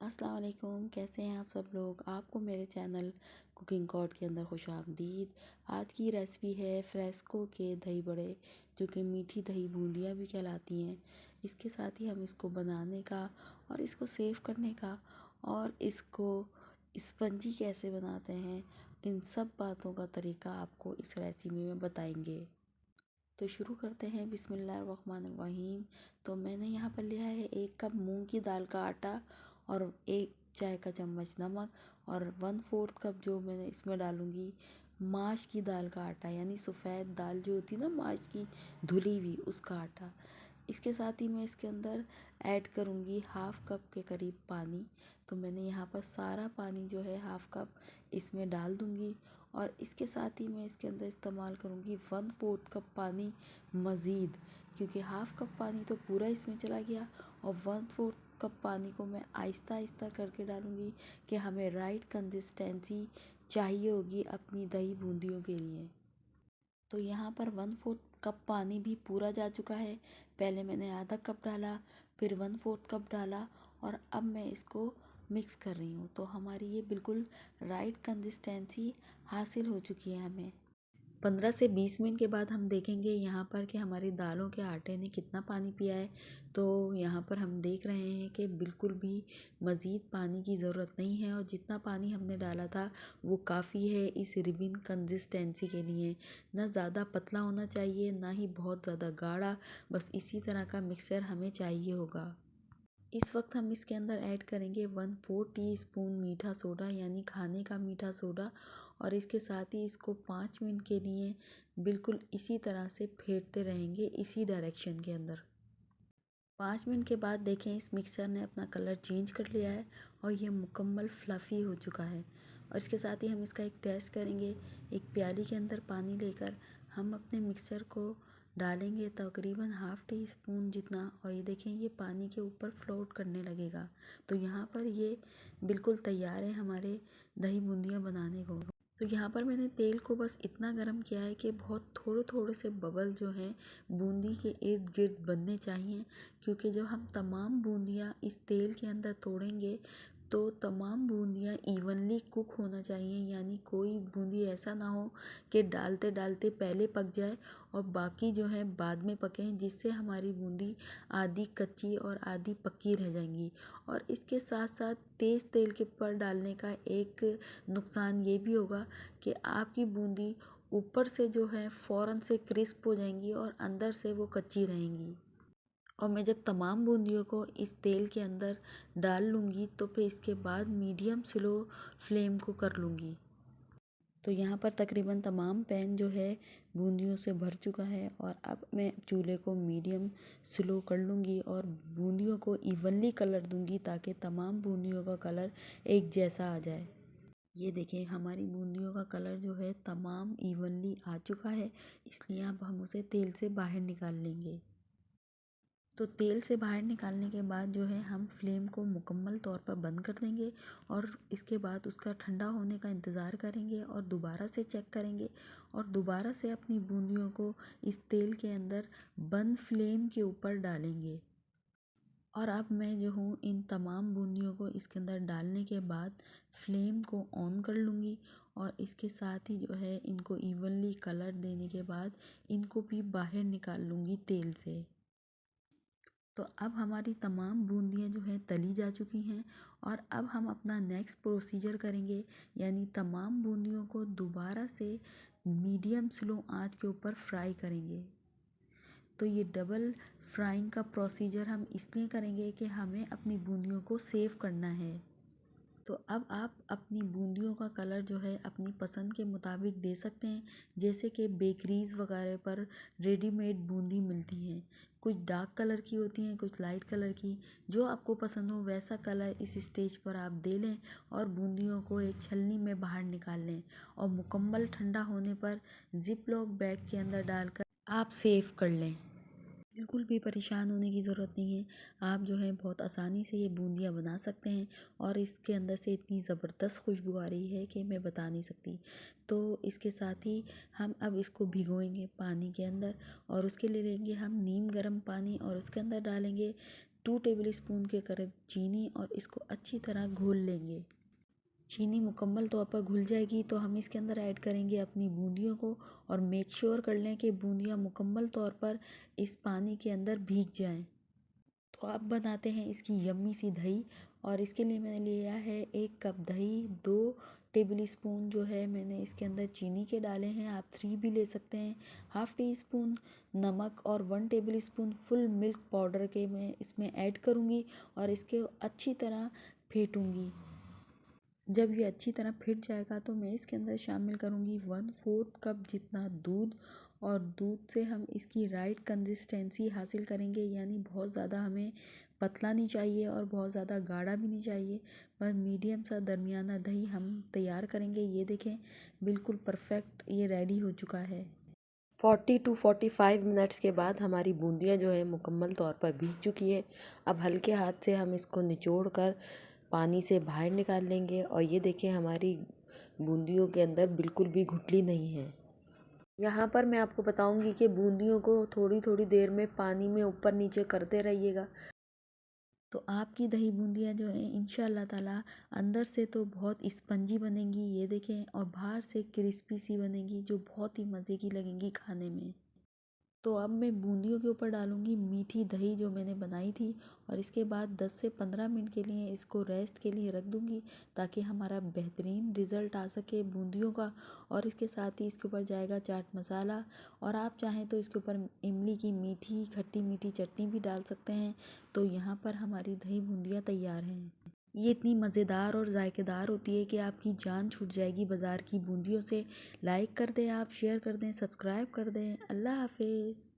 अस्सलाम वालेकुम, कैसे हैं आप सब लोग। आपको मेरे चैनल कुकिंग कॉर्ड के अंदर खुशामदीद। आज की रेसिपी है फ्रेस्को के दही बड़े, जो कि मीठी दही बूंदियाँ भी कहलाती हैं। इसके साथ ही हम इसको बनाने का और इसको सेव करने का और इसको स्पंजी कैसे बनाते हैं, इन सब बातों का तरीका आपको इस रेसिपी में बताएंगे। तो शुरू करते हैं। बिस्मिल्लाहिर्रहमानिर्रहीम। तो मैंने यहाँ पर लिया है 1 कप मूंग की दाल का आटा और 1 चाय का चम्मच नमक और 1/4 कप जो मैंने इसमें डालूँगी माश की दाल का आटा, यानी सफ़ेद दाल जो होती है ना माश की, धुली हुई, उसका आटा। इसके साथ ही मैं इसके अंदर ऐड करूँगी 1/2 कप के करीब पानी। तो मैंने यहाँ पर सारा पानी जो है 1/2 कप इसमें डाल दूँगी और इसके साथ ही मैं इसके अंदर इस्तेमाल करूँगी 1/4 कप पानी मज़ीद, क्योंकि 1/2 कप पानी तो पूरा इसमें चला गया और 1/4 कप पानी को मैं आहिस्ता आहिस्ता करके डालूँगी कि हमें राइट कंसिस्टेंसी चाहिए होगी अपनी दही बूंदियों के लिए। तो यहाँ पर 1/4 कप पानी भी पूरा जा चुका है। पहले मैंने आधा कप डाला, फिर 1/4 कप डाला और अब मैं इसको मिक्स कर रही हूँ। तो हमारी ये बिल्कुल राइट कंसिस्टेंसी हासिल हो चुकी है हमें। 15 से 20 मिनट के बाद हम देखेंगे यहाँ पर कि हमारी दालों के आटे ने कितना पानी पिया है। तो यहाँ पर हम देख रहे हैं कि बिल्कुल भी मज़ीद पानी की ज़रूरत नहीं है और जितना पानी हमने डाला था वो काफ़ी है इस रिबन कंसिस्टेंसी के लिए। ना ज़्यादा पतला होना चाहिए, ना ही बहुत ज़्यादा गाढ़ा, बस इसी तरह का मिक्सचर हमें चाहिए होगा। इस वक्त हम इसके अंदर ऐड करेंगे 1/4 टीस्पून मीठा सोडा, यानी खाने का मीठा सोडा, और इसके साथ ही इसको 5 मिनट के लिए बिल्कुल इसी तरह से फेंटते रहेंगे इसी डायरेक्शन के अंदर। 5 मिनट के बाद देखें इस मिक्सचर ने अपना कलर चेंज कर लिया है और ये मुकम्मल फ्लफ़ी हो चुका है। और इसके साथ ही हम इसका एक टेस्ट करेंगे। एक प्याली के अंदर पानी लेकर हम अपने मिक्सचर को डालेंगे तकरीबन 1/2 टीस्पून जितना, और ये देखें ये पानी के ऊपर फ्लोट करने लगेगा। तो यहाँ पर ये बिल्कुल तैयार है हमारे दही बूंदियाँ बनाने को। तो यहाँ पर मैंने तेल को बस इतना गर्म किया है कि बहुत थोड़े थोड़े से बबल जो हैं बूंदी के इर्द गिर्द बनने चाहिए, क्योंकि जब हम तमाम बूंदियाँ इस तेल के अंदर तोड़ेंगे तो तमाम बूंदियाँ इवनली कुक होना चाहिए, यानी कोई बूंदी ऐसा ना हो कि डालते डालते पहले पक जाए और बाकी जो है बाद में पकें, जिससे हमारी बूंदी आधी कच्ची और आधी पक्की रह जाएंगी। और इसके साथ साथ तेज़ तेल के पर डालने का एक नुकसान ये भी होगा कि आपकी बूंदी ऊपर से जो है फ़ौरन से क्रिस्प हो जाएंगी और अंदर से वो कच्ची रहेंगी। और मैं जब तमाम बूंदियों को इस तेल के अंदर डाल लूँगी तो फिर इसके बाद मीडियम स्लो फ्लेम को कर लूँगी। तो यहाँ पर तकरीबन तमाम पैन जो है बूंदियों से भर चुका है और अब मैं चूल्हे को मीडियम स्लो कर लूँगी और बूंदियों को इवनली कलर दूँगी ताकि तमाम बूंदियों का कलर एक जैसा आ जाए। ये देखें हमारी बूंदियों का कलर जो है तमाम इवनली आ चुका है, इसलिए अब हम उसे तेल से बाहर निकाल लेंगे। तो तेल से बाहर निकालने के बाद जो है हम फ्लेम को मुकम्मल तौर पर बंद कर देंगे और इसके बाद उसका ठंडा होने का इंतज़ार करेंगे और दोबारा से चेक करेंगे और दोबारा से अपनी बूंदियों को इस तेल के अंदर बंद फ्लेम के ऊपर डालेंगे। और अब मैं जो हूँ इन तमाम बूंदियों को इसके अंदर डालने के बाद फ्लेम को ऑन कर लूँगी और इसके साथ ही जो है इनको इवनली कलर देने के बाद इनको भी बाहर निकाल लूँगी तेल से। तो अब हमारी तमाम बूंदियाँ जो हैं तली जा चुकी हैं और अब हम अपना नेक्स्ट प्रोसीजर करेंगे, यानी तमाम बूंदियों को दोबारा से मीडियम स्लो आंच के ऊपर फ्राई करेंगे। तो ये डबल फ्राइंग का प्रोसीजर हम इसलिए करेंगे कि हमें अपनी बूंदियों को सेव करना है। तो अब आप अपनी बूंदियों का कलर जो है अपनी पसंद के मुताबिक दे सकते हैं, जैसे कि बेकरीज़ वगैरह पर रेडीमेड बूंदी मिलती हैं। कुछ डार्क कलर की होती हैं, कुछ लाइट कलर की। जो आपको पसंद हो वैसा कलर इस स्टेज पर आप दे लें और बूंदियों को एक छलनी में बाहर निकाल लें और मुकम्मल ठंडा होने पर ज़िप लॉक बैग के अंदर डालकर आप सेव कर लें। बिल्कुल भी परेशान होने की ज़रूरत नहीं है। आप जो है बहुत आसानी से ये बूंदियाँ बना सकते हैं और इसके अंदर से इतनी ज़बरदस्त खुशबू आ रही है कि मैं बता नहीं सकती। तो इसके साथ ही हम अब इसको भिगोएंगे पानी के अंदर और उसके लिए लेंगे हम नीम गर्म पानी और उसके अंदर डालेंगे 2 टेबल स्पून के करीब चीनी और इसको अच्छी तरह घोल लेंगे। चीनी मुकम्मल तौर पर घुल जाएगी तो हम इसके अंदर ऐड करेंगे अपनी बूंदियों को और मेक श्योर कर लें कि बूंदियाँ मुकम्मल तौर पर इस पानी के अंदर भीग जाएं। तो अब बनाते हैं इसकी यम्मी सी दही। और इसके लिए मैंने लिया है 1 कप दही, 2 टेबल स्पून जो है मैंने इसके अंदर चीनी के डाले हैं, आप 3 भी ले सकते हैं, हाफ़ टी स्पून नमक और 1 table spoon full milk powder के मैं इसमें ऐड करूँगी और इसके अच्छी तरह फेंटूँगी। जब ये अच्छी तरह फिट जाएगा तो मैं इसके अंदर शामिल करूँगी 1/4 कप जितना दूध। और दूध से हम इसकी राइट कंसिस्टेंसी हासिल करेंगे, यानी बहुत ज़्यादा हमें पतला नहीं चाहिए और बहुत ज़्यादा गाढ़ा भी नहीं चाहिए, बस मीडियम सा दरमियाना दही हम तैयार करेंगे। ये देखें बिल्कुल परफेक्ट ये रेडी हो चुका है। 40 to 45 मिनट्स के बाद हमारी बूंदियाँ जो है मुकम्मल तौर पर भीग चुकी है। अब हल्के हाथ से हम इसको निचोड़ कर पानी से बाहर निकाल लेंगे और ये देखिए हमारी बूंदियों के अंदर बिल्कुल भी गुठली नहीं है। यहाँ पर मैं आपको बताऊंगी कि बूंदियों को थोड़ी थोड़ी देर में पानी में ऊपर नीचे करते रहिएगा, तो आपकी दही बूंदियाँ जो हैं इंशाल्लाह ताला अंदर से तो बहुत स्पंजी बनेंगी, ये देखें, और बाहर से क्रिस्पी सी बनेगी जो बहुत ही मज़े की लगेंगी खाने में। तो अब मैं बूंदियों के ऊपर डालूंगी मीठी दही जो मैंने बनाई थी और इसके बाद 10 से 15 मिनट के लिए इसको रेस्ट के लिए रख दूंगी ताकि हमारा बेहतरीन रिज़ल्ट आ सके बूंदियों का। और इसके साथ ही इसके ऊपर जाएगा चाट मसाला, और आप चाहें तो इसके ऊपर इमली की मीठी खट्टी मीठी चटनी भी डाल सकते हैं। तो यहाँ पर हमारी दही बूंदियाँ तैयार हैं। ये इतनी मज़ेदार और जायकेदार होती है कि आपकी जान छूट जाएगी बाज़ार की बूंदियों से। लाइक कर दें, आप शेयर कर दें, सब्सक्राइब कर दें। अल्लाह हाफिज़।